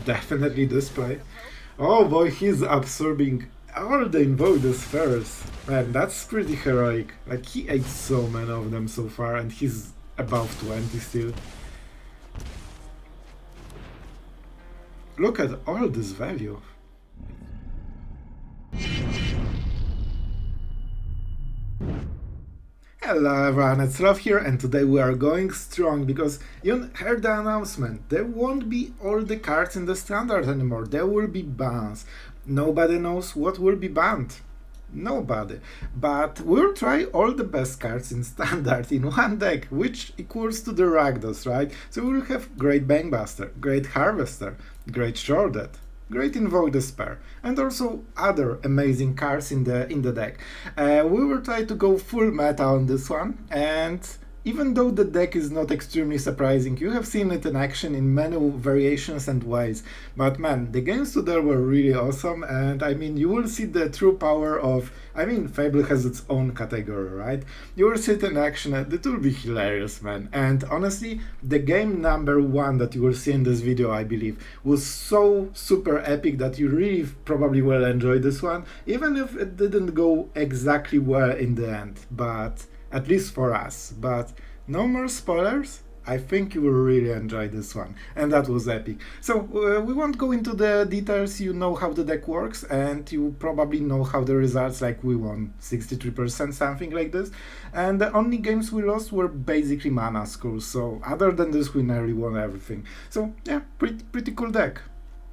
definitely this play. Oh boy, he's absorbing all the Invoke Despairs. Man, that's pretty heroic. Like, he ate so many of them so far, and he's above 20 still. Look at all this value. Hello everyone, it's Sloth here, and today we are going strong because you heard the announcement. There won't be all the cards in the standard anymore, there will be bans. Nobody knows what will be banned. Nobody. But we'll try all the best cards in standard in one deck, which equals to the Rakdos, right? So we'll have Great Bankbuster, Great Harvester, Great Sheoldred, Great Invoke Despair, and also other amazing cards in the deck. We will try to go full meta on this one, and even though the deck is not extremely surprising, you have seen it in action in many variations and ways. But man, the games today were really awesome, and I mean, you will see the true power of, I mean, Fable has its own category, right? You will see it in action, and it will be hilarious, man. And honestly, the game number 1 that you will see in this video, I believe, was so super epic that you really probably will enjoy this one, even if it didn't go exactly well in the end, but at least for us. But no more spoilers. I think you will really enjoy this one, and that was epic. So we won't go into the details. You know how the deck works, and you probably know how the results, like we won 63%, something like this, and the only games we lost were basically mana scores. So other than this, we nearly won everything. So yeah, pretty cool deck.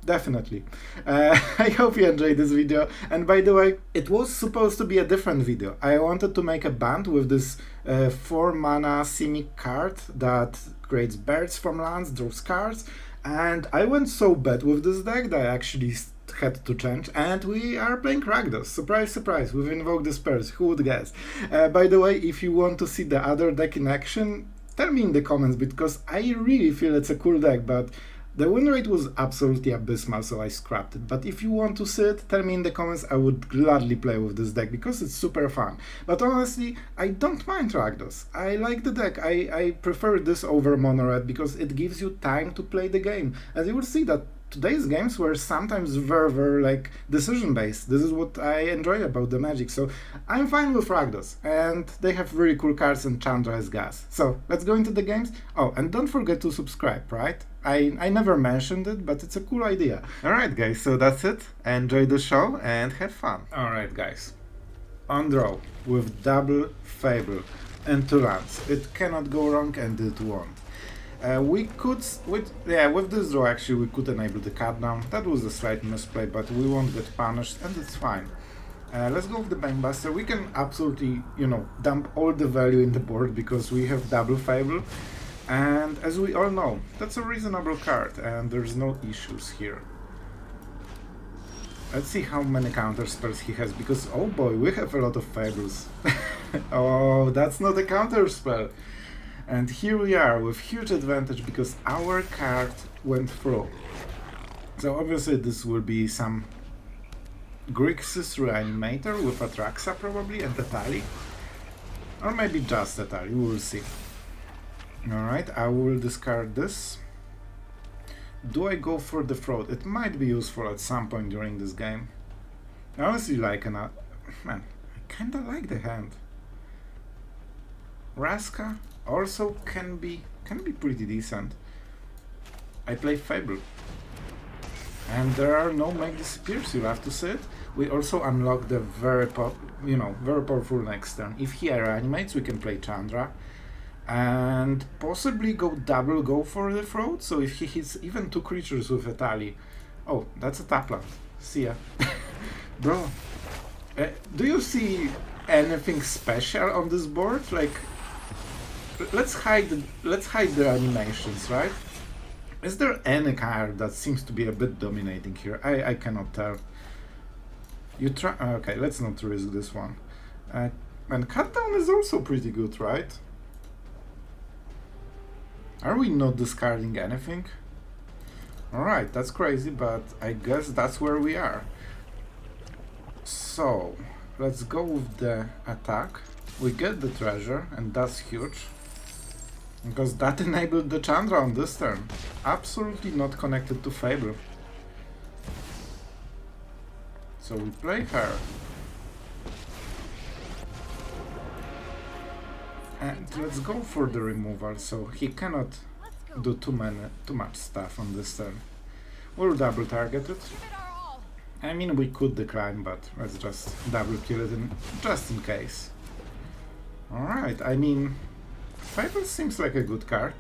Definitely. I hope you enjoyed this video, and by the way, it was supposed to be a different video. I wanted to make a band with this 4 mana Simic card that creates birds from lands, draws cards, and I went so bad with this deck that I actually had to change, and we are playing Rakdos. Surprise, surprise, with Invoke Despair. Who would guess? By the way, if you want to see the other deck in action, tell me in the comments, because I really feel it's a cool deck, but the win rate was absolutely abysmal, so I scrapped it. But if you want to see it, tell me in the comments. I would gladly play with this deck because it's super fun. But honestly, I don't mind Rakdos. I like the deck. I prefer this over Mono Red because it gives you time to play the game. And you will see that today's games were sometimes very like decision based. This is what I enjoy about the Magic. So I'm fine with Rakdos, and they have really cool cards, and Chandra is gas. So let's go into the games. Oh, and don't forget to subscribe, right? I never mentioned it, but it's a cool idea. Alright guys, so that's it. Enjoy the show and have fun. Alright guys, on draw with double Fable and 2 lands. It cannot go wrong, and it won't. We could, with this draw actually, we could enable the cut down. That was a slight misplay, but we won't get punished, and it's fine. Let's go with the Bankbuster. We can absolutely, dump all the value in the board because we have double Fable. And as we all know, that's a reasonable card, and there's no issues here. Let's see how many counter spells he has, because oh boy, we have a lot of Fables. Oh, that's not a counter spell. And here we are with huge advantage because our card went through. So obviously this will be some Grixis Reanimator with Atraxa probably, and Atali. Or maybe just Atali, we will see. Alright, I will discard this. Do I go for the Fraud? It might be useful at some point during this game. I honestly like man, I kinda like the hand. Vraska also can be pretty decent. I play Fable. And there are no Make Disappears, you have to see it. We also unlock the very powerful next turn. If he reanimates, we can play Chandra. And possibly go for the Fraud, so if he hits even 2 creatures with Atali. Oh, that's a tapland. See ya. Bro, do you see anything special on this board? Like, let's hide the animations, right? Is there any card that seems to be a bit dominating here? I cannot tell. You try. Okay, let's not risk this one. And cut down is also pretty good, right? Are we not discarding anything? Alright, that's crazy, but I guess that's where we are. So, let's go with the attack. We get the treasure, and that's huge. Because that enabled the Chandra on this turn. Absolutely not connected to Fable. So we play her. And let's go for the removal, so he cannot do too much stuff on this turn. We'll double target it. I mean, we could decline, but let's just double kill it just in case. Alright, I mean, Fable seems like a good card.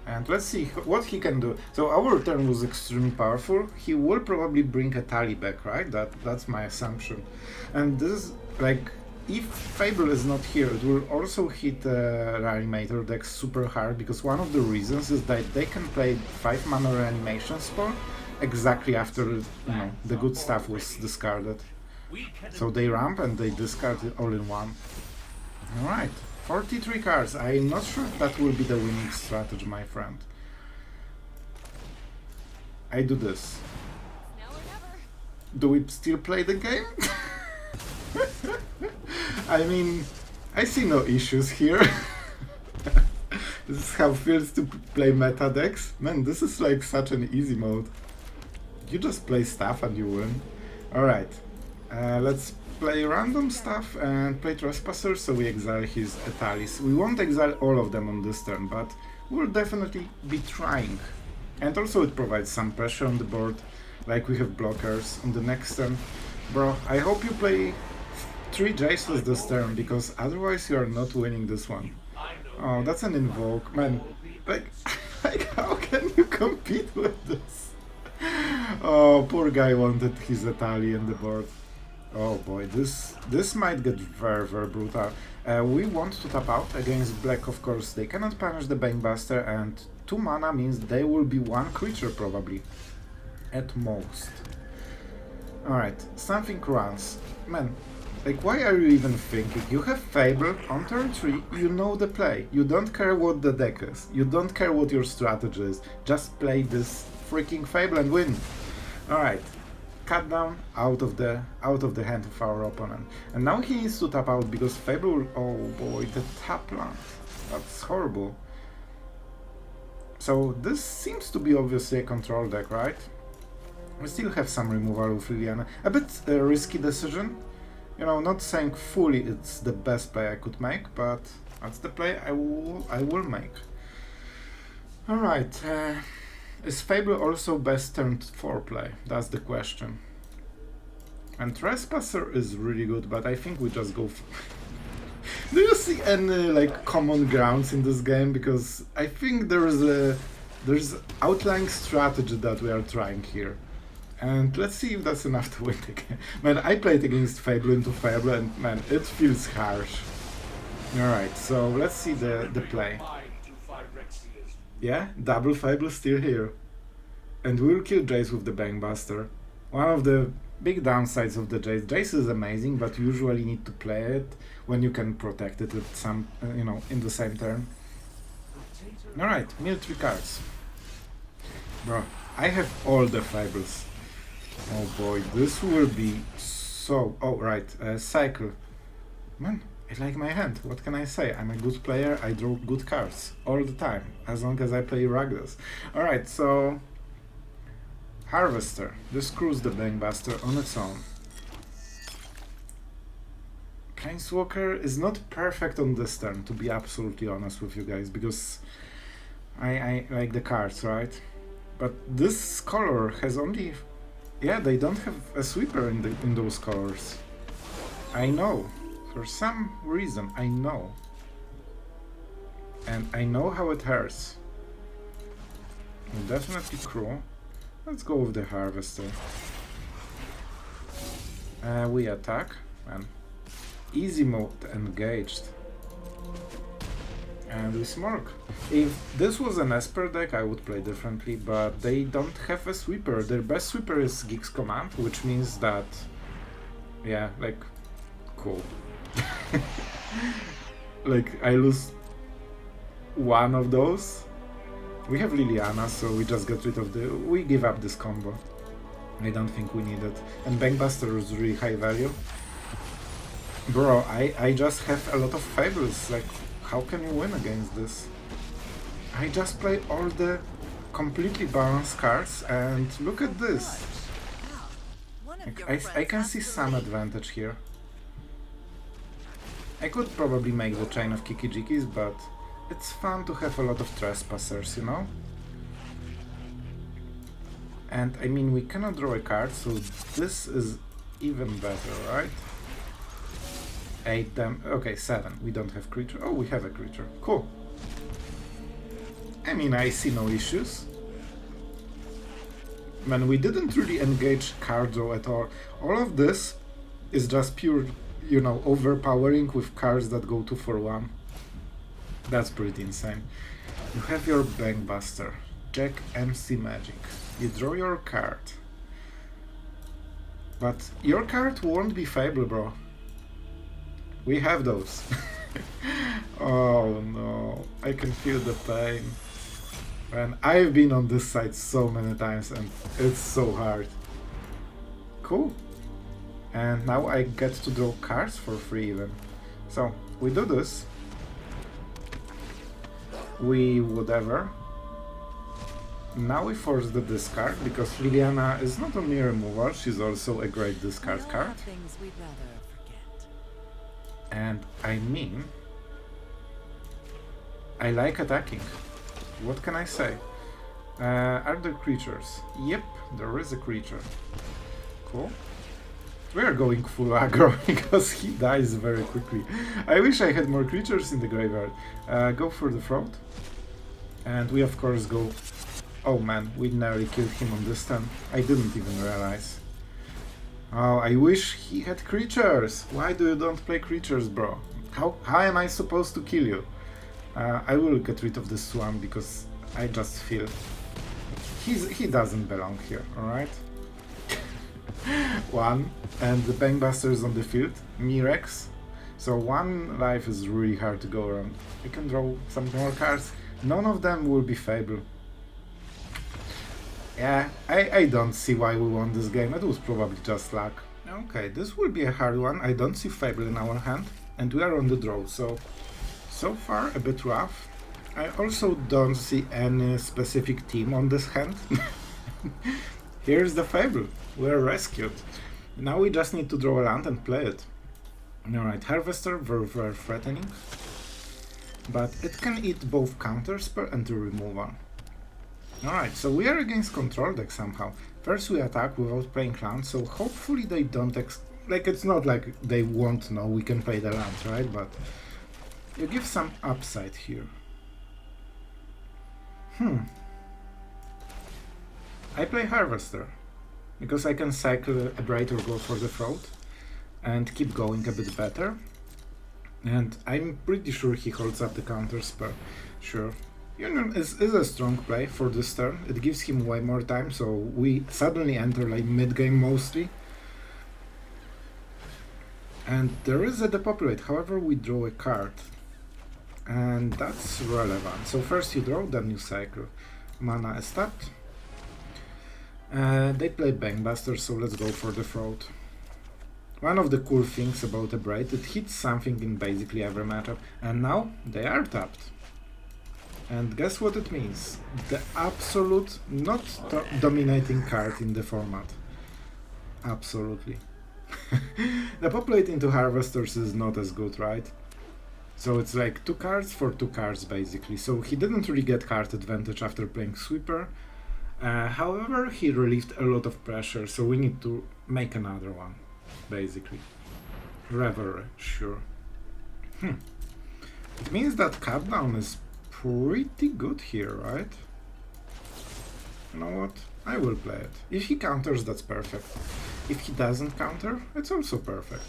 And let's see what he can do. So our turn was extremely powerful. He will probably bring a tally back, right? That's my assumption. And this is like, if Fable is not here, it will also hit Reanimator decks super hard, because one of the reasons is that they can play 5 mana reanimation spell exactly after, you know, the good stuff was discarded. So they ramp and they discard it all in one. Alright, 43 cards. I'm not sure if that will be the winning strategy, my friend. I do this. Do we still play the game? I mean, I see no issues here. This is how it feels to play meta decks. Man, this is like such an easy mode. You just play stuff and you win. Alright, let's play random stuff and play Trespasser, so we exile his Etalis. We won't exile all of them on this turn, but we'll definitely be trying. And also it provides some pressure on the board, like we have blockers on the next turn. Bro, I hope you play 3 Jaces this turn, because otherwise you are not winning this one. Oh, that's an Invoke. Man, like how can you compete with this? Oh, poor guy wanted his Etali in the board. Oh boy, this might get very, very brutal. We want to tap out against black, of course. They cannot punish the Bankbuster, and 2 mana means they will be 1 creature probably, at most. Alright, something runs. Man, like, why are you even thinking? You have Fable on turn 3, you know the play. You don't care what the deck is. You don't care what your strategy is. Just play this freaking Fable and win. Alright. Cut down out of the hand of our opponent. And now he needs to tap out because Fable, oh boy, the tap land. That's horrible. So this seems to be obviously a control deck, right? We still have some removal with Liliana. A bit risky decision. You know, not saying fully it's the best play I could make, but that's the play I will make. Alright, is Fable also best turn 4 play? That's the question. And Trespasser is really good, but I think we just go for Do you see any like common grounds in this game? Because I think there's outlying strategy that we are trying here. And let's see if that's enough to win the game. Man, I played against Fable into Fable and man, it feels harsh. Alright, so let's see the play. Yeah, double Fable still here. And we'll kill Jace with the Bankbuster. One of the big downsides of the Jace. Jace is amazing, but you usually need to play it when you can protect it with some, you know, in the same turn. Alright, mill 3 cards. Bro, I have all the Fables. Oh boy, this will be so... Oh, right, cycle. Man, I like my hand, what can I say? I'm a good player, I draw good cards all the time, as long as I play Rakdos. Alright, so... Harvester. This screws the Bankbuster on its own. Planeswalker is not perfect on this turn, to be absolutely honest with you guys, because I like the cards, right? But this color has only... Yeah, they don't have a sweeper in those colors. I know. For some reason, I know. And I know how it hurts. Definitely cruel. Let's go with the Harvester. We attack. And easy mode engaged. And we smirk. If this was an Esper deck, I would play differently, but they don't have a sweeper. Their best sweeper is Geek's Command, which means that... Yeah, like... Cool. Like, I lose one of those. We have Liliana, so we just get rid of the... We give up this combo. I don't think we need it. And Bankbuster is really high value. Bro, I just have a lot of Fables, like... How can you win against this? I just play all the completely balanced cards and look at this. I can see some advantage here. I could probably make the chain of Kiki Jikis, but it's fun to have a lot of Trespassers, you know? And I mean, we cannot draw a card, so this is even better, right? 8 them. Okay, 7. We don't have creature. Oh, we have a creature. Cool. I mean, I see no issues. Man, we didn't really engage card draw at all. All of this is just pure, you know, overpowering with cards that go 2 for 1. That's pretty insane. You have your Bankbuster. Jack MC Magic. You draw your card. But your card won't be Fable, bro. We have those. Oh no, I can feel the pain. And I've been on this side so many times and it's so hard. Cool. And now I get to draw cards for free even. So, we do this. We whatever. Now we force the discard, because Liliana is not only a removal, she's also a great discard card. And I mean, I like attacking. What can I say? Are there creatures? Yep, there is a creature. Cool. We are going full aggro because he dies very quickly. I wish I had more creatures in the graveyard. Go for the throat. And we of course go... Oh man, we nearly killed him on this turn. I didn't even realize. Oh, I wish he had creatures! Why do you don't play creatures, bro? How am I supposed to kill you? I will get rid of this swarm because I just feel... He doesn't belong here, alright? 1, and the Bankbuster is on the field, Mirex. So 1 life is really hard to go around. I can draw some more cards. None of them will be Fable. Yeah, I don't see why we won this game. It was probably just luck. Okay, this will be a hard one. I don't see Fable in our hand, and we are on the draw, so far a bit rough. I also don't see any specific team on this hand. Here's the Fable. We're rescued. Now we just need to draw a land and play it. Alright, Harvester, very threatening. But it can eat both Counterspell and the removal. Alright, so we are against control deck somehow. First we attack without playing land, so hopefully they don't like, it's not like they won't know we can play the land, right? But you give some upside here. I play Harvester, because I can cycle Abrade or go for the throat, and keep going a bit better. And I'm pretty sure he holds up the Counterspell. Sure. Union is a strong play for this turn. It gives him way more time, so we suddenly enter like mid-game mostly. And there is a Depopulate, however we draw a card. And that's relevant. So first you draw, then you cycle. Mana is tapped. They play Bankbuster, so let's go for the throat. One of the cool things about Abrade, it hits something in basically every matchup. And now they are tapped. And guess what it means? The absolute, not dominating card in the format. Absolutely. The populate into Harvesters is not as good, right? So it's like 2 cards for 2 cards basically. So he didn't really get card advantage after playing Sweeper. However, he relieved a lot of pressure, so we need to make another one, basically. Reverie, sure. It means that Cutdown is pretty good here, right? You know what? I will play it. If he counters, that's perfect. If he doesn't counter, it's also perfect.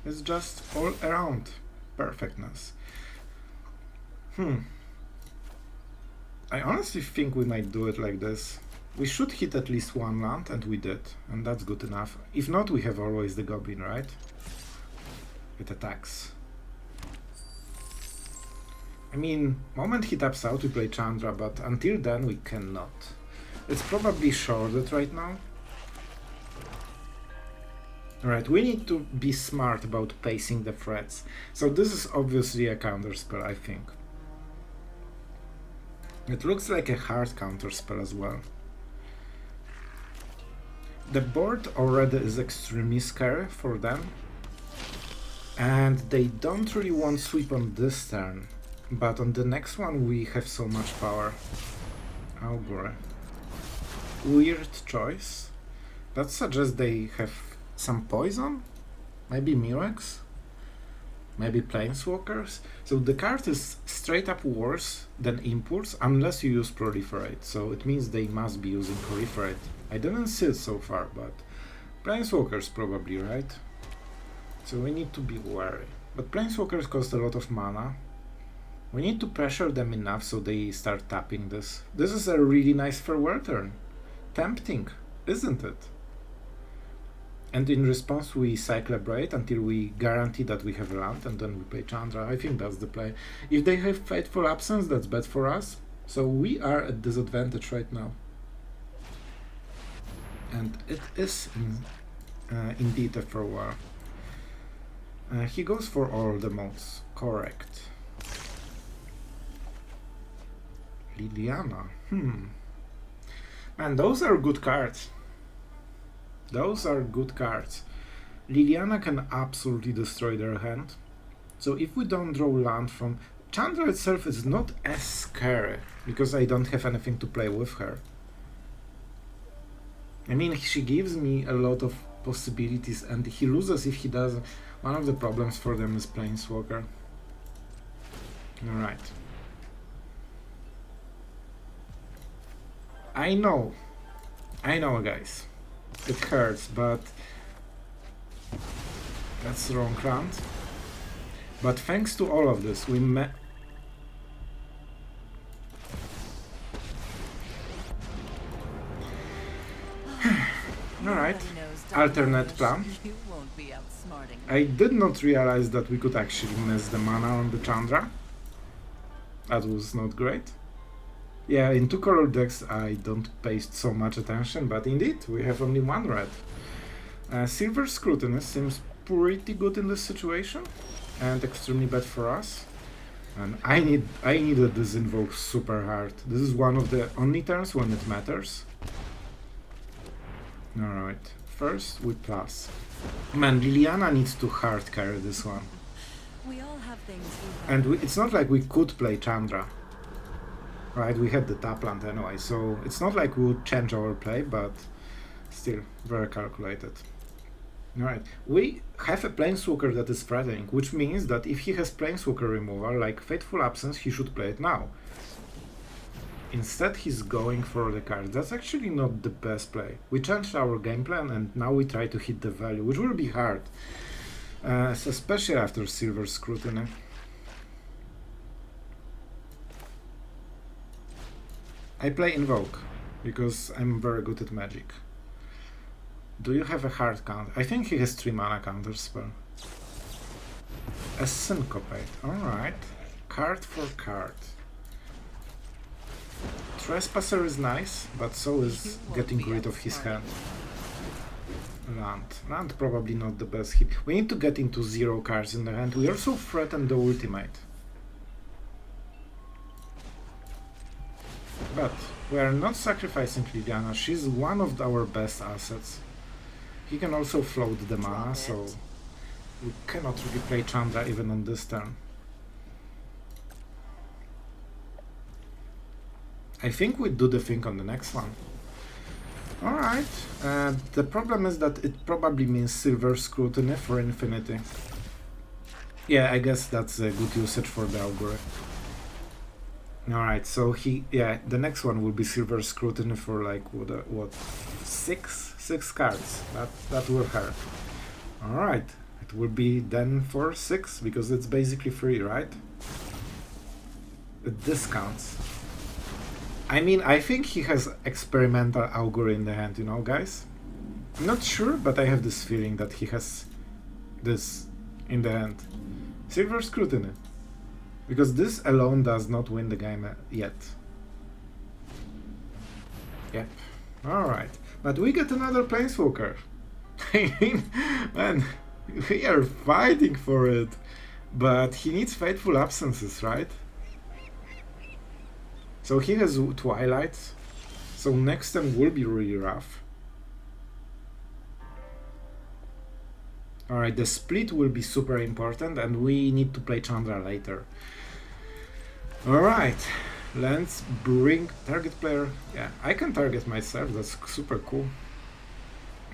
It's just all around perfectness. I honestly think we might do it like this. We should hit at least 1 land, and we did, and that's good enough. If not, we have always the Goblin, right? It attacks. I mean, moment he taps out, we play Chandra, but until then we cannot. It's probably Sheoldred right now. Alright, we need to be smart about pacing the threats. So this is obviously a counterspell, I think. It looks like a hard counterspell as well. The board already is extremely scary for them. And they don't really want sweep on this turn. But on the next one we have so much power. Augury. Weird choice. That suggests they have some poison? Maybe Mirex? Maybe Planeswalkers? So the card is straight up worse than Impulse unless you use Proliferate. So it means they must be using Proliferate. I didn't see it so far, but Planeswalkers probably, right? So we need to be wary. But Planeswalkers cost a lot of mana. We need to pressure them enough so they start tapping this. This is a really nice farewell turn. Tempting, isn't it? And in response we cycle Abrade until we guarantee that we have land, and then we play Chandra. I think that's the play. If they have Fateful Absence, that's bad for us. So we are at disadvantage right now. And it is indeed a farewell. He goes for all the modes, correct. Liliana, Man, those are good cards. Those are good cards. Liliana can absolutely destroy their hand. So if we don't draw land from... Chandra itself is not as scary, because I don't have anything to play with her. I mean, she gives me a lot of possibilities, and he loses if he does. One of the problems for them is Planeswalker. Alright. I know, guys. It hurts, but that's the wrong land. But thanks to all of this, we Alright, alternate plan. I did not realize that we could actually miss the mana on the Chandra. That was not great. Yeah, in two-color decks I don't pay so much attention, but indeed, we have only one red. Silver Scrutiny seems pretty good in this situation, and extremely bad for us. And I needed this Invoke super hard. This is one of the only turns when it matters. Alright, first we plus. Man, Liliana needs to hard carry this one. We all have things and it's not like we could play Chandra. Right, we had the tap land anyway, so it's not like we would change our play, but still, very calculated. Alright, we have a Planeswalker that is threatening, which means that if he has Planeswalker removal, like Fateful Absence, he should play it now. Instead, he's going for the card. That's actually not the best play. We changed our game plan, and now we try to hit the value, which will be hard. Especially after Silver Scrutiny. I play Invoke, because I'm very good at Magic. Do you have a hard counter? I think he has 3 mana counter spell. A Syncopate, alright. Card for card. Trespasser is nice, but so is getting rid of his hand. Land probably not the best hit. We need to get into 0 cards in the hand. We also threaten the ultimate. But we are not sacrificing Liliana. She's one of our best assets. He can also float the mana, so we cannot really play Chandra even on this turn. I think we do the thing on the next one. Alright, the problem is that it probably means Silver Scrutiny for infinity. Yeah, I guess that's a good usage for the Augury. Alright, so the next one will be Silver Scrutiny for like, what, 6 cards. That will hurt. Alright, it will be then for 6, because it's basically free, right? It discounts. I mean, I think he has experimental Augury in the hand, you know, guys? I'm not sure, but I have this feeling that he has this in the hand. Silver Scrutiny. Because this alone does not win the game yet. Yep. Alright. But we get another Planeswalker. I mean, man, we are fighting for it. But he needs Fateful Absences, right? So he has Twilight, so next turn will be really rough. Alright, the split will be super important and we need to play Chandra later. Alright, let's bring target player. Yeah, I can target myself, that's super cool.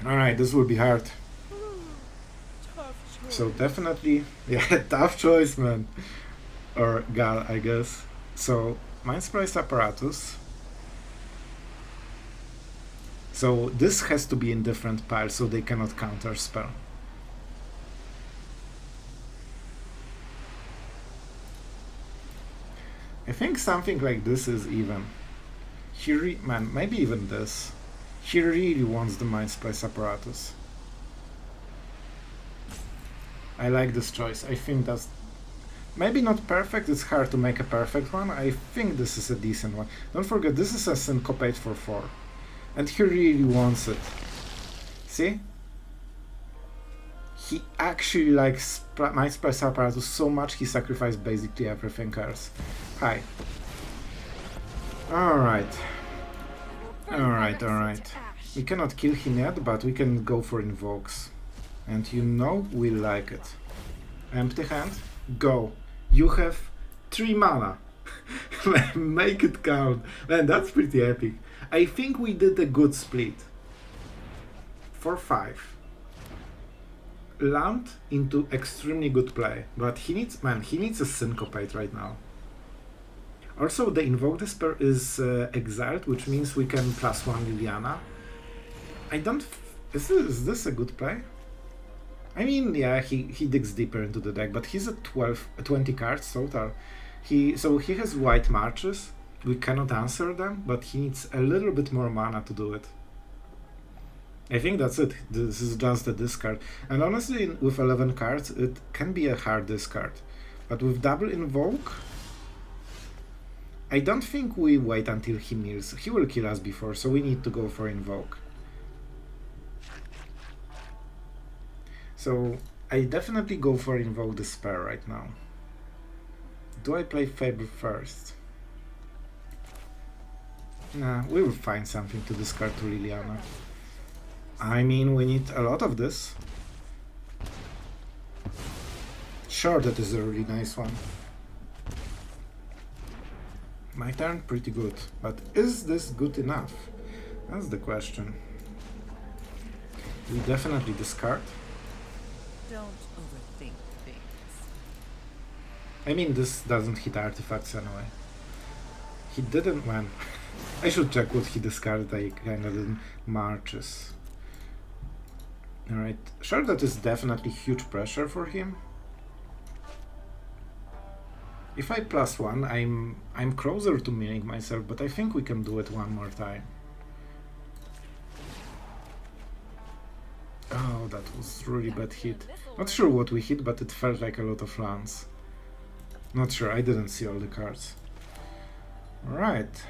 Alright, this will be hard. So definitely, yeah, tough choice, man. Or gal, I guess. So, Mind Splice Apparatus. So this has to be in different piles so they cannot counter spell. I think something like this is even. Man, maybe even this. He really wants the Mind Splice Apparatus. I like this choice. I think that's maybe not perfect, it's hard to make a perfect one. I think this is a decent one. Don't forget, this is a Syncopate for 4. And he really wants it. See? He actually likes Mind Splice Apparatus so much he sacrificed basically everything else. Hi. Alright. Alright. We cannot kill him yet, but we can go for invokes. And you know we like it. Empty hand, go. You have 3 mana. Make it count. Man, that's pretty epic. I think we did a good split. 4-5. Land into extremely good play. But he needs a Syncopate right now. Also, the Invoke Despair is exiled, which means we can +1 Liliana. I don't... Is this a good play? I mean, yeah, he digs deeper into the deck, but he's at 20 cards total. So he has white marches. We cannot answer them, but he needs a little bit more mana to do it. I think that's it. This is just a discard. And honestly, with 11 cards, it can be a hard discard. But with double Invoke, I don't think we wait until he mills. He will kill us before, so we need to go for Invoke. So I definitely go for Invoke Despair right now. Do I play Fable first? Nah, we will find something to discard to Liliana. I mean, we need a lot of this. Sure, that is a really nice one. My turn, pretty good. But is this good enough? That's the question. We definitely discard. Don't overthink things. I mean, this doesn't hit artifacts anyway. He didn't, man. I should check what he discarded. I kinda didn't. Marches. Alright. Sure, that is definitely huge pressure for him. If I +1, I'm closer to milling myself, but I think we can do it one more time. Oh, that was really bad hit. Not sure what we hit, but it felt like a lot of lands. Not sure, I didn't see all the cards. Alright.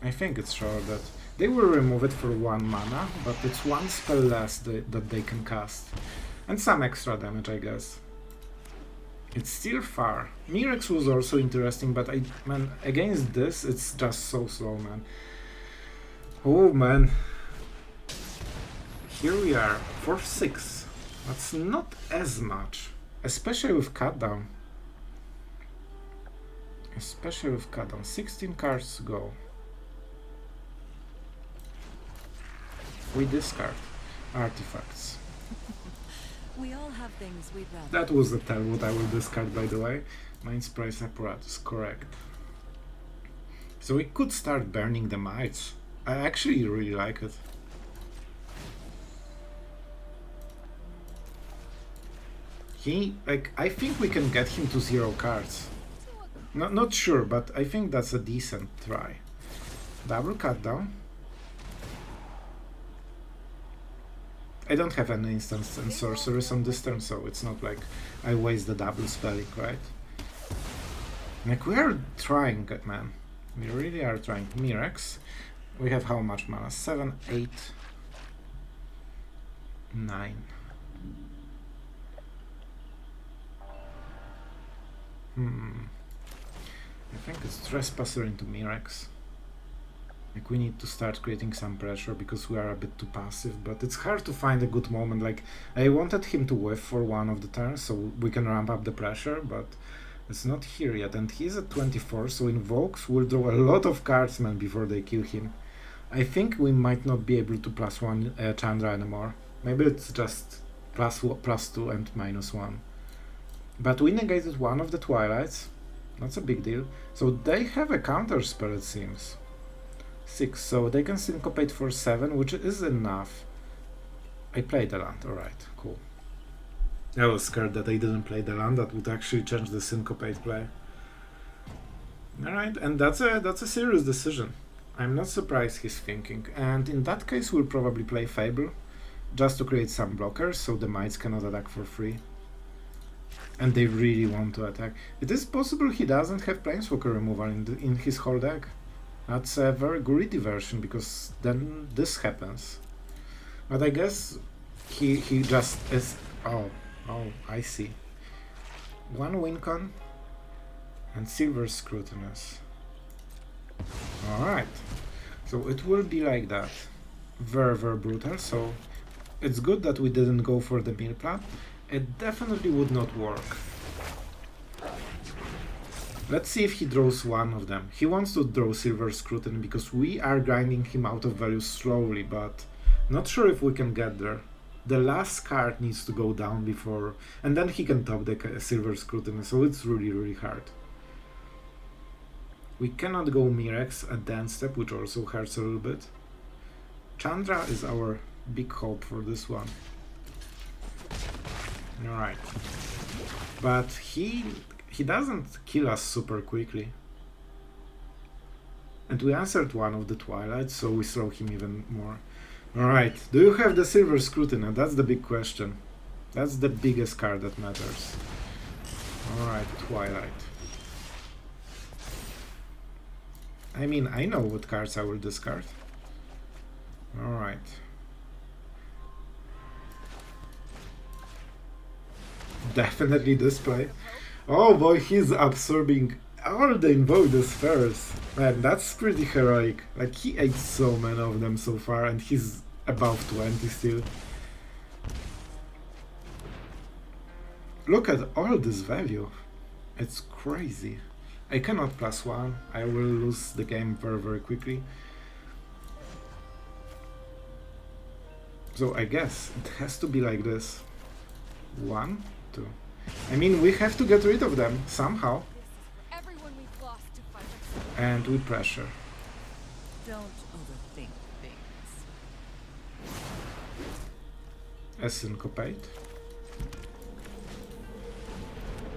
I think it's sure that they will remove it for 1 mana, but it's 1 spell less that they can cast. And some extra damage, I guess. It's still far. Mirex was also interesting, but man, against this, it's just so slow, man. Oh, man. Here we are, 4-6. That's not as much, especially with cut down. 16 cards to go. We discard artifacts. We all have things we'd rather. That was the tell what I will discard, by the way. Mind Splice Apparatus, correct. So we could start burning the mites. I actually really like it. I think we can get him to 0 cards. Not sure, but I think that's a decent try. Double cut down. I don't have any instants and sorcerers on this turn, so it's not like I waste the double spelling, right? Like, we are trying, man. We really are trying. Mirex. We have how much mana? 7, 8, 9. I think it's Trespasser into Mirex. Like, we need to start creating some pressure because we are a bit too passive, but it's hard to find a good moment. Like, I wanted him to whiff for one of the turns so we can ramp up the pressure, but it's not here yet, and he's at 24, so Invokes will draw a lot of cards, man, before they kill him. I think we might not be able to +1 Chandra anymore. Maybe it's just +2 and -1. But we negated one of the Twilights. That's a big deal. So they have a counter spell, it seems. 6, so they can syncopate for 7, which is enough. I played the land, alright, cool. I was scared that I didn't play the land, that would actually change the syncopate play. Alright, and that's a serious decision. I'm not surprised he's thinking, and in that case we'll probably play Fable, just to create some blockers so the mites cannot attack for free. And they really want to attack. It is possible he doesn't have Planeswalker removal in his whole deck. That's a very greedy version, because then this happens. But I guess he just is... Oh, I see. 1 Wincon and Silver Scrutinous. Alright. So it will be like that. Very, very brutal. So it's good that we didn't go for the mill plan. It definitely would not work. Let's see if he draws one of them. He wants to draw Silver Scrutiny because we are grinding him out of value slowly, but not sure if we can get there. The last card needs to go down before, and then he can top the Silver Scrutiny, so it's really, really hard. We cannot go Mirex at the end step, which also hurts a little bit. Chandra is our big hope for this one. Alright. But he doesn't kill us super quickly. And we answered one of the Twilights, so we throw him even more. Alright, do you have the Silver Scrutiny? That's the big question. That's the biggest card that matters. Alright, Twilight. I mean, I know what cards I will discard. Alright. Definitely display. Oh boy, he's absorbing all the Invoke Despairs. Man, that's pretty heroic. Like, he ate so many of them so far, and he's above 20 still. Look at all this value. It's crazy. I cannot +1. I will lose the game very, very quickly. So I guess it has to be like this. 1, 2. I mean, we have to get rid of them somehow. And we pressure. Don't overthink things. A syncopate.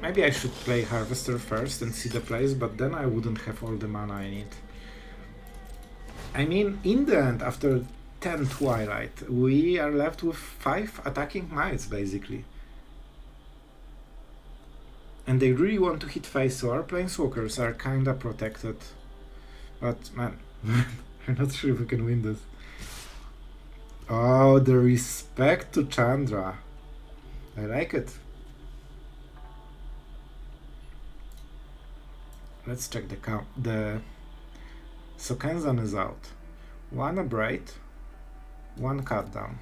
Maybe I should play Harvester first and see the plays, but then I wouldn't have all the mana I need. I mean, in the end, after 10 Twilight, we are left with 5 attacking mites, basically. And they really want to hit face, so our Planeswalkers are kinda protected. But, man, I'm not sure if we can win this. Oh, the respect to Chandra. I like it. Let's check the count. The Sokenzan is out. 1 Abrade, 1 cut down.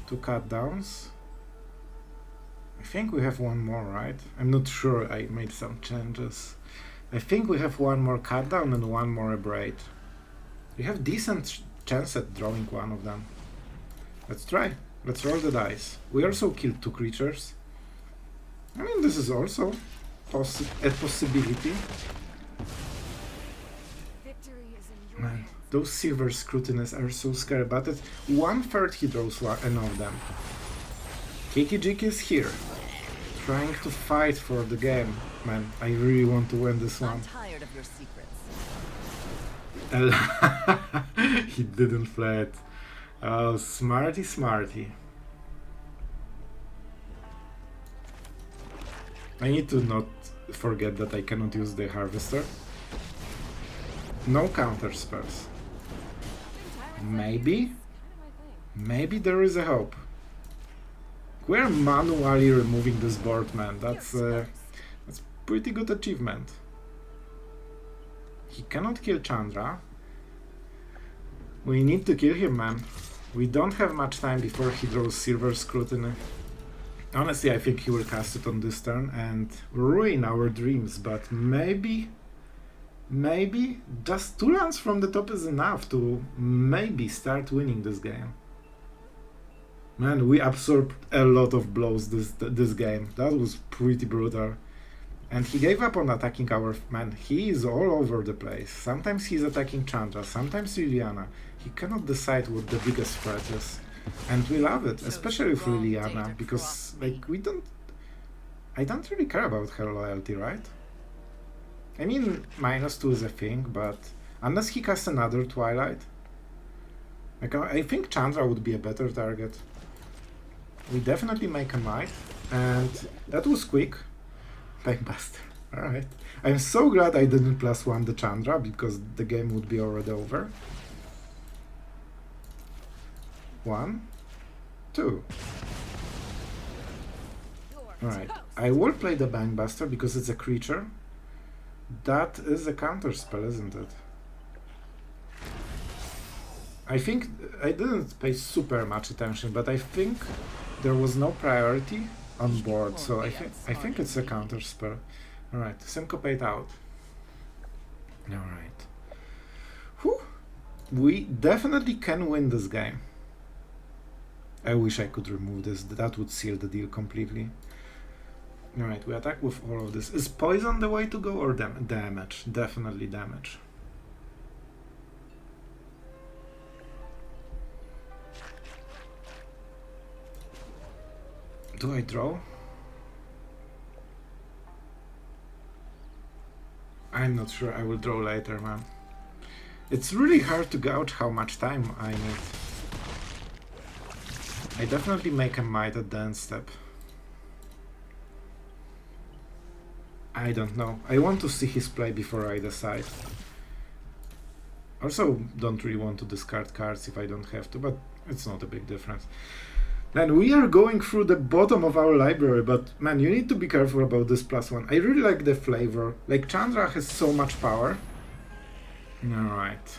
2 cut downs. I think we have one more, right? I'm not sure, I made some changes. I think we have one more cut down and one more Abrade. We have decent chance at drawing one of them. Let's try. Let's roll the dice. We also killed 2 creatures. I mean, this is also a possibility. Man, those Silver Scrutinies are so scary, but it's 1/3 he draws one of them. Kiki Jiki is here, trying to fight for the game. Man, I really want to win this one. I'm tired of your secrets. He didn't play it. Oh, smarty, smarty. I need to not forget that I cannot use the Harvester. No counter spells. Maybe there is a hope. We're manually removing this board, man. That's pretty good achievement. He cannot kill Chandra. We need to kill him, man. We don't have much time before he draws Silver Scrutiny. Honestly, I think he will cast it on this turn and ruin our dreams, but maybe just 2 lands from the top is enough to maybe start winning this game. Man, we absorbed a lot of blows this game. That was pretty brutal. And he gave up on attacking our... Man, he is all over the place. Sometimes he's attacking Chandra, sometimes Liliana. He cannot decide what the biggest threat is. And we love it, especially with Liliana, because, like, I don't really care about her loyalty, right? I mean, -2 is a thing, but unless he casts another Twilight, like, I think Chandra would be a better target. We definitely make a might, and that was quick. Bankbuster. Alright. I'm so glad I didn't +1 the Chandra, because the game would be already over. 1, 2. Alright. I will play the Bankbuster because it's a creature. That is a counter spell, isn't it? I think I didn't pay super much attention, but I think there was no priority on board, so I think it's a counter spell. Alright, Syncopate out. Alright. Whew. We definitely can win this game. I wish I could remove this, that would seal the deal completely. Alright, we attack with all of this. Is poison the way to go or damage? Definitely damage. Do I draw? I'm not sure. I will draw later, man. It's really hard to gauge how much time I need. I definitely make a might at the end step. I don't know. I want to see his play before I decide. Also, don't really want to discard cards if I don't have to, but it's not a big difference. Then we are going through the bottom of our library, but man, you need to be careful about this +1. I really like the flavor. Like, Chandra has so much power. Alright.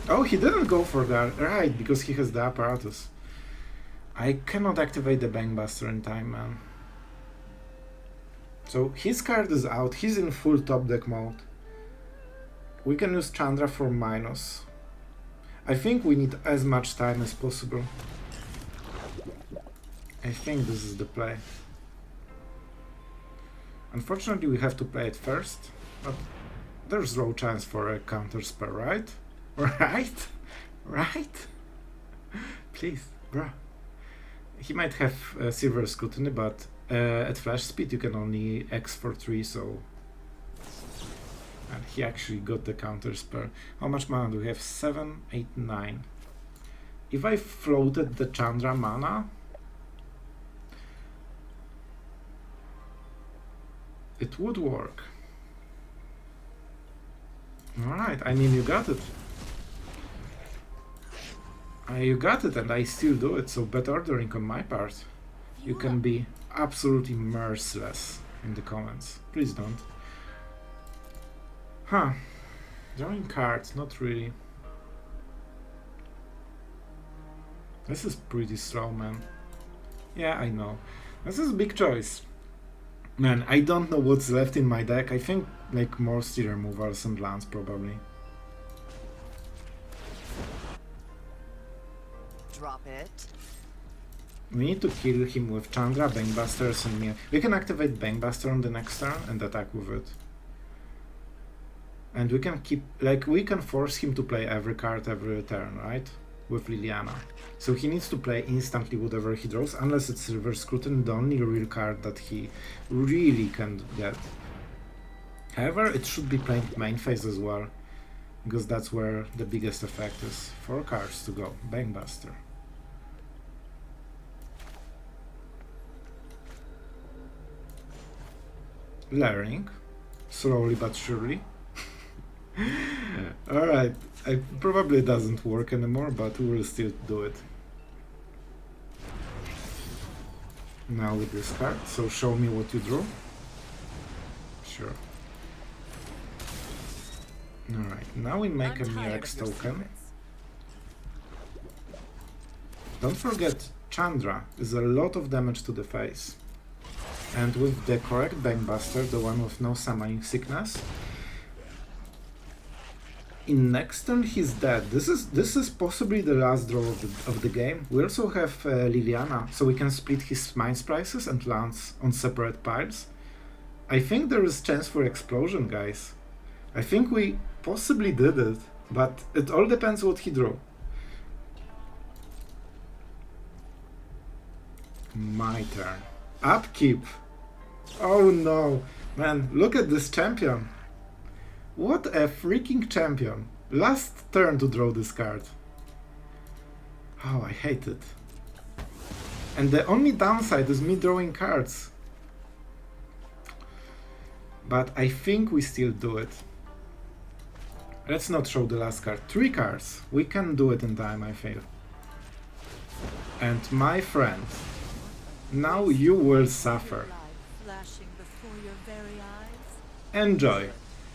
Oh, he didn't go for that. Right, because he has the apparatus. I cannot activate the Bankbuster in time, man. So his card is out. He's in full top deck mode. We can use Chandra for minus. I think we need as much time as possible. I think this is the play. Unfortunately, we have to play it first, but there's no chance for a counter spell, right? Right? Right? Please, bruh. He might have Silver Scrutiny, but at flash speed you can only X for 3, so... And he actually got the counter spell. How much mana do we have? 7, 8, 9. If I floated the Chandra mana, it would work. Alright, I mean, you got it. You got it, and I still do it, so bad ordering on my part. You can be absolutely merciless in the comments. Please don't. Huh. Drawing cards, not really. This is pretty slow, man. Yeah, I know. This is a big choice. Man, I don't know what's left in my deck. I think, like, mostly removals and lands, probably. Drop it. We need to kill him with Chandra, Bankbusters, and Mire. We can activate Bankbuster on the next turn and attack with it. And we can keep, like, we can force him to play every card every turn, right? With Liliana. So he needs to play instantly whatever he draws, unless it's Silver Scrutiny, the only real card that he really can get. However, it should be playing main phase as well, because that's where the biggest effect is. 4 cards to go. Bankbuster. Learning. Slowly but surely. Alright, it probably doesn't work anymore, but we will still do it. Now with this card, so show me what you drew. Sure. Alright, now we make a I'm tired Mirex of your token. secrets. Don't forget, Chandra is a lot of damage to the face. And with the correct Bankbuster, the one with no summoning sickness, in next turn he's dead. This is possibly the last draw of the game. We also have Liliana, so we can split his Mind's Prices and lands on separate piles. I think there is chance for explosion, guys. I think we possibly did it, but it all depends what he drew. My turn. Upkeep. Oh no. Man, look at this champion. What a freaking champion. Last turn to draw this card. Oh, I hate it. And the only downside is me drawing cards. But I think we still do it. Let's not show the last card. 3 cards. We can do it in time, I feel. And my friend, now you will suffer. Flashing before your very eyes. Enjoy.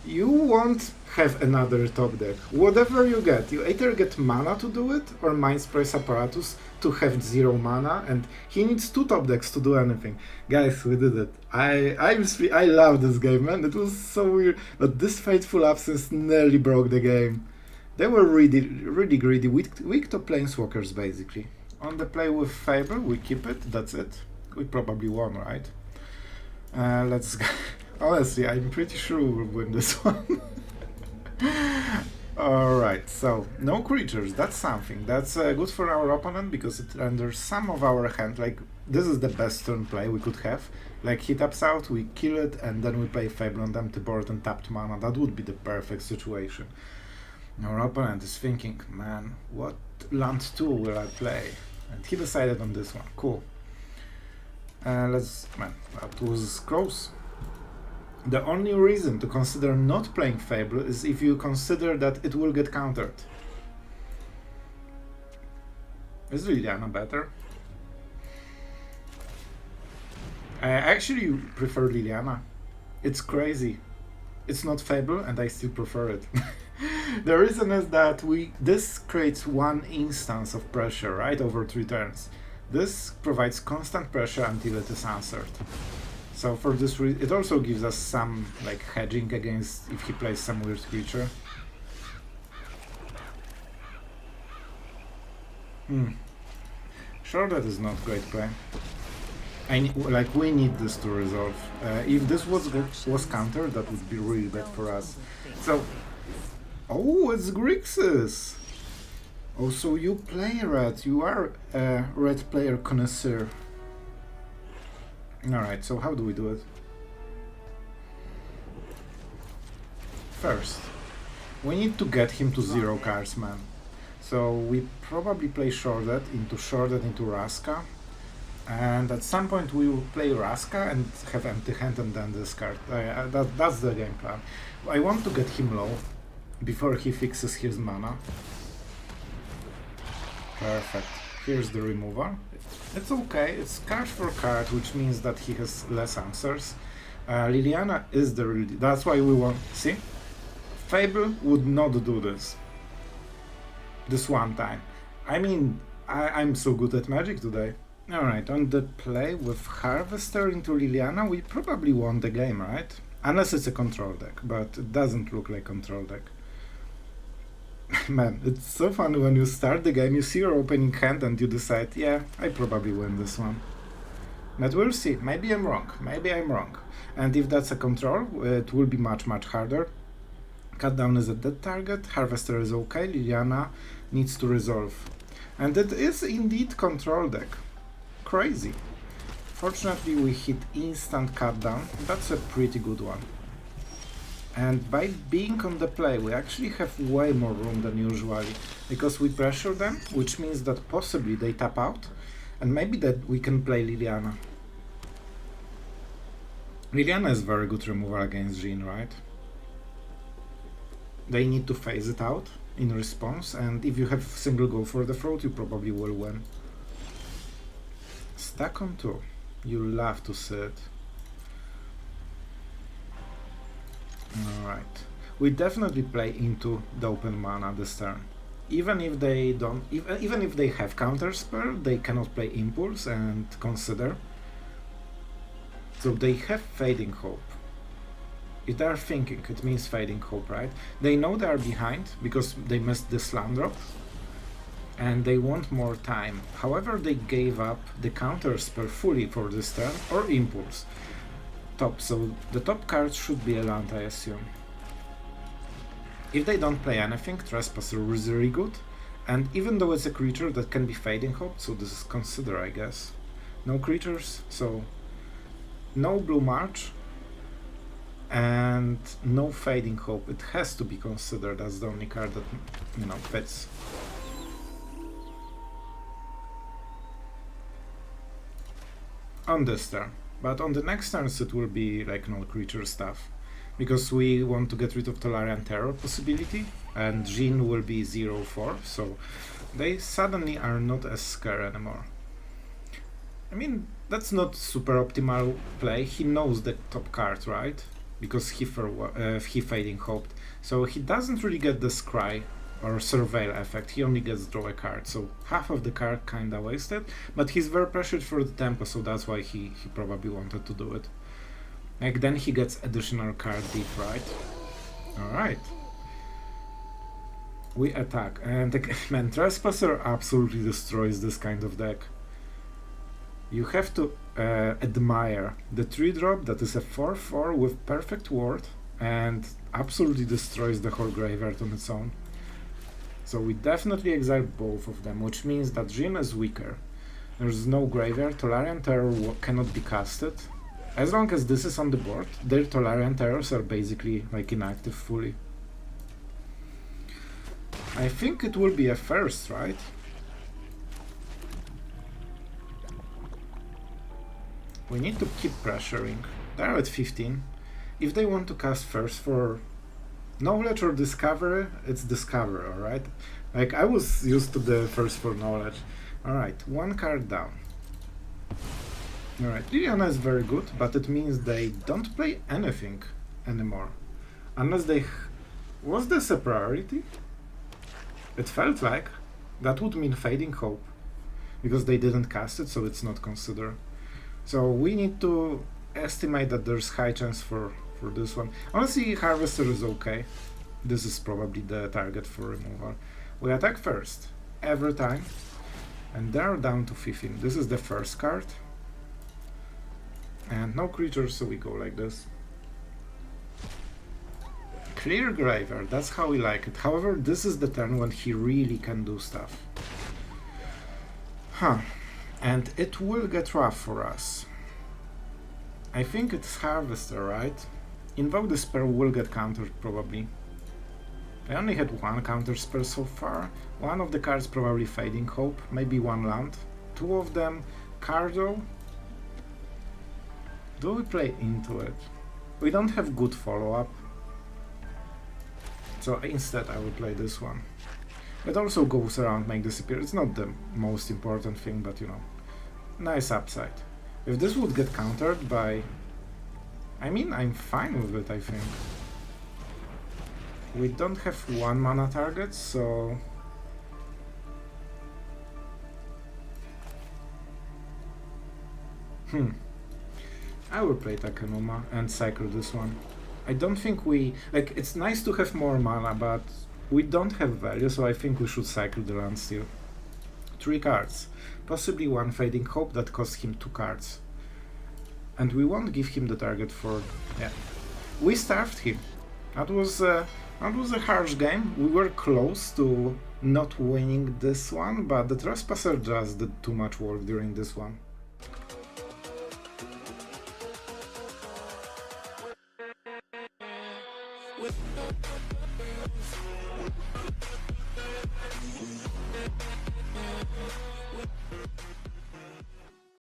You won't have another top deck. Whatever you get, you either get mana to do it or Mind's Price Apparatus to have 0 mana, and he needs 2 top decks to do anything. Guys, we did it. I love this game, man. It was so weird, but this Fateful Absence nearly broke the game. They were really greedy, weak to Planeswalkers basically. On the play with Fable, we keep it. That's it. We probably won, right? Let's go. Honestly, I'm pretty sure we'll win this one. Alright, so no creatures, that's something. That's good for our opponent because it renders some of our hand, like this is the best turn play we could have. Like he taps out, we kill it, and then we play Fable on empty board and tapped mana. That would be the perfect situation. Our opponent is thinking, man, what land 2 will I play? And he decided on this one, cool. Man, that was close. The only reason to consider not playing Fable is if you consider that it will get countered. Is Liliana better? I actually prefer Liliana. It's crazy. It's not Fable and I still prefer it. The reason is that this creates one instance of pressure, right, over 3 turns. This provides constant pressure until it is answered. So for this reason, it also gives us some like hedging against if he plays some weird creature. Sure, that is not great play. We need this to resolve. If this was countered, that would be really bad for us. So, oh, it's Grixis. Oh, so you play red. You are a red player connoisseur. Alright, so how do we do it? First, we need to get him to 0 cards, man. So we probably play Sheoldred into Vraska. And at some point we will play Vraska and have empty hand and then discard. That's the game plan. I want to get him low before he fixes his mana. Perfect. Here's the removal. It's okay, it's card for card, which means that he has less answers. Liliana is that's why we want. See? Fable would not do this one time. I mean, I'm so good at Magic today. Alright, on the play with Harvester into Liliana, we probably won the game, right? Unless it's a control deck, but it doesn't look like control deck. Man, it's so funny when you start the game, you see your opening hand and you decide, yeah, I probably win this one. But we'll see, maybe I'm wrong, maybe I'm wrong. And if that's a control, it will be much harder. Cut down is a dead target, Harvester is okay, Liliana needs to resolve. And it is indeed control deck. Crazy. Fortunately we hit instant cut down, that's a pretty good one. And by being on the play, we actually have way more room than usually, because we pressure them, which means that possibly they tap out, and maybe that we can play Liliana. Liliana is very good removal against Jean, right? They need to phase it out in response, and if you have single go for the throat, you probably will win. Stack on 2. You love to see it. Alright. We definitely play into the open mana this turn. Even if they don't, even if they have counter spell, they cannot play Impulse and Consider. So they have Fading Hope. If they are thinking, it means Fading Hope, right? They know they are behind because they missed the Slam Drop and they want more time. However, they gave up the counter spell fully for this turn, or Impulse. Top, so the top card should be a land, I assume. If they don't play anything, Trespasser is really good, and even though it's a creature that can be Fading Hope, so this is Consider, I guess. No creatures, so no Blue March, and no Fading Hope. It has to be Considered as the only card that, you know, fits. On this turn, but on the next turns it will be like no creature stuff. Because we want to get rid of Tolarian Terror possibility, and Jin will be 0-4, so they suddenly are not as scared anymore. I mean, that's not super optimal play. He knows the top card, right? Because he Fading Hoped. So he doesn't really get the Scry or Surveil effect, he only gets draw a card, so half of the card kinda wasted, but he's very pressured for the tempo, so that's why he probably wanted to do it. Like, then he gets additional card deep, right? Alright. We attack, and man, Trespasser absolutely destroys this kind of deck. You have to admire the 3-drop that is a 4-4 with perfect ward, and absolutely destroys the whole graveyard on its own. So we definitely exile both of them, which means that Jin is weaker. There's no graveyard, Tolarian Terror cannot be casted. As long as this is on the board, their Tolarian Terrors are basically like inactive fully. I think it will be a first, right? We need to keep pressuring. They're at 15. If they want to cast first for knowledge or discovery, it's discovery, alright? Like, I was used to the first for knowledge. Alright, one card down. Alright, Liliana is very good, but it means they don't play anything anymore. Unless they... Was this a priority? It felt like. That would mean Fading Hope. Because they didn't cast it, so it's not considered. So we need to estimate that there's high chance for this one. Honestly, Harvester is okay. This is probably the target for removal. We attack first, every time. And they're down to 15. This is the first card. And no creatures, so we go like this. Clear Graveyard, that's how we like it. However, this is the turn when he really can do stuff. Huh. And it will get rough for us. I think it's Harvester, right? Invoke Despair will get countered, probably. I only had one counter spell so far. One of the cards probably Fading Hope, maybe one land. Two of them Cardo. Do we play into it? We don't have good follow-up. So instead I will play this one. It also goes around Make Disappear. It's not the most important thing, but you know, nice upside. If this would get countered by... I mean, I'm fine with it, I think. We don't have one mana target, so... I will play Takenuma and cycle this one. I don't think we... Like, it's nice to have more mana, but we don't have value, so I think we should cycle the land still. 3 cards. Possibly one Fading Hope that costs him 2 cards. And we won't give him the target for... Yeah. We starved him. That was a harsh game. We were close to not winning this one, but the Trespasser just did too much work during this one.